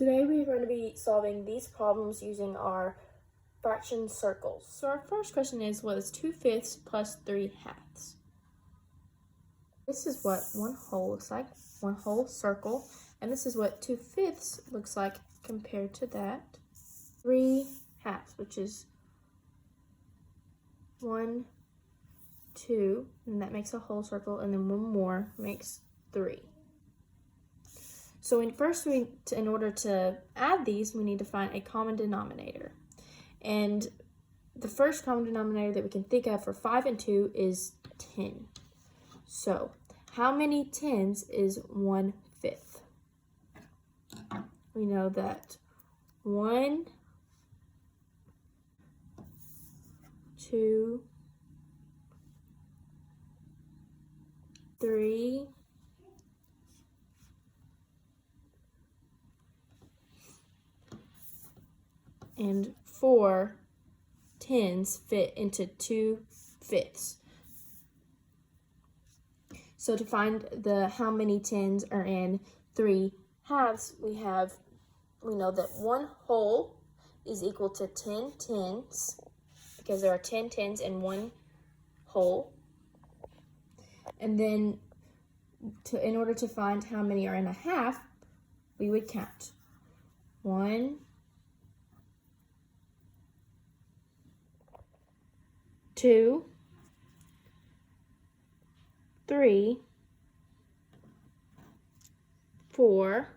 Today we are going to be solving these problems using our fraction circles. So our first question is, what is 2/5 plus 3/2? This is what one whole looks like, one whole circle, and this is what 2/5 looks like compared to that. 3/2, which is 1, 2, and that makes a whole circle, and then one more makes 3. So in order to add these, we need to find a common denominator. And the first common denominator that we can think of for 5 and 2 is 10. So how many tens is 1/5? We know that 1, 2, 3, and 4 tens fit into 2/5. So to find how many tens are in 3/2, we know that one whole is equal to 10 tens, because there are 10 tens in one whole. And then in order to find how many are in a half, we would count 1, 2, 3, 4,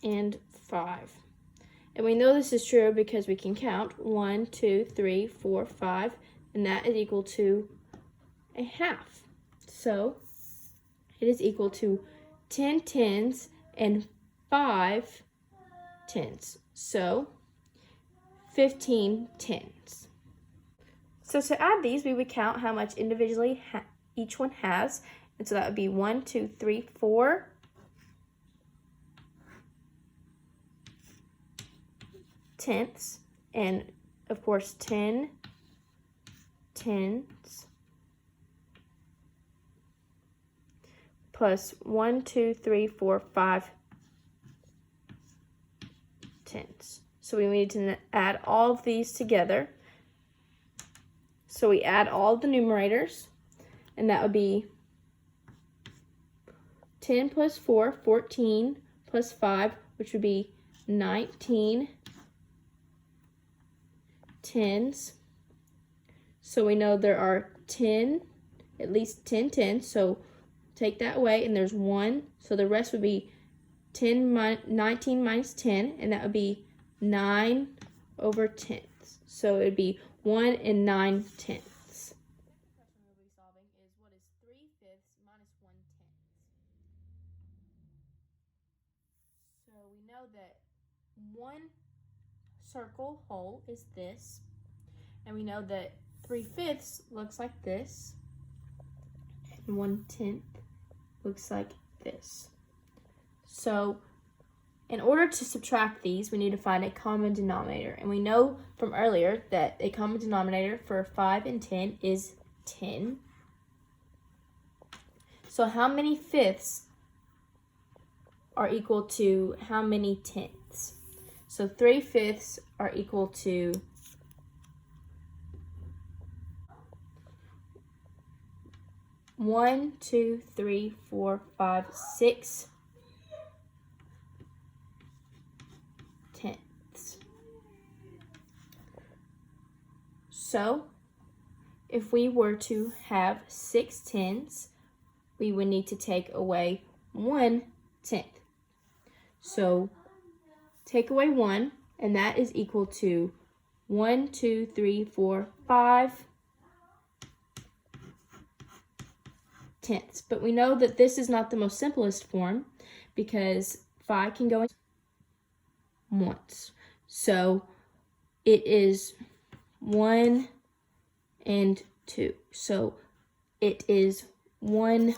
and 5. And we know this is true because we can count 1, 2, 3, 4, 5, and that is equal to a half. So it is equal to 10 tens and 5 tens. So 15 tens. So to add these, we would count how much individually each one has. And so that would be 1, 2, 3, 4. Tenths, and of course 10 tens plus 1, 2, 3, 4, 5 tens. So we need to add all of these together. So we add all the numerators, and that would be 10 plus 4, 14, plus 5, which would be 19 tens. So we know there are at least 10 tens, so take that away, and there's 1, so the rest would be 19 minus 10, and that would be 9 over tenths. So it would be 1 and 9 tenths. The next question we'll be solving is, what is 3/5 minus 1/10? So we know that one circle whole is this, and we know that 3/5 looks like this, and 1/10 looks like this. So in order to subtract these, we need to find a common denominator, and we know from earlier that a common denominator for 5 and 10 is 10. So how many fifths are equal to how many tenths? So 3/5 are equal to 1, 2, 3, 4, 5, 6 tenths. So if we were to have 6 tenths, we would need to take away 1/10. So take away 1, and that is equal to 1, 2, 3, 4, 5 tenths. But we know that this is not the most simplest form, because 5 can go in once. So it is 1 and 2. So it is 1